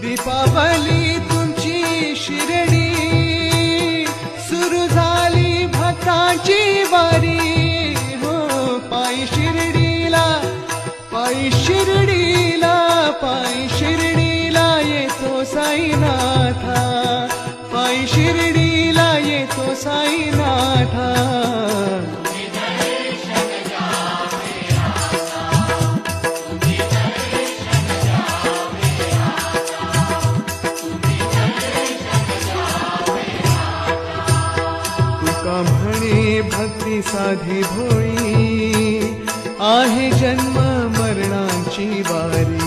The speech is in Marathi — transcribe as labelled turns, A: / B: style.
A: दीपावली तुमची शिर्डी, सुरू झाली भक्तांची वारी हो. पायी शिर्डीला, पायी शिर्डीला, पायी शिर्डीला येतो साईनाथा, पायी शिर्डीला येतो साईनाथा. म्हणे भक्ती साधी भोळी, आहे जन्म मरणाची वारी.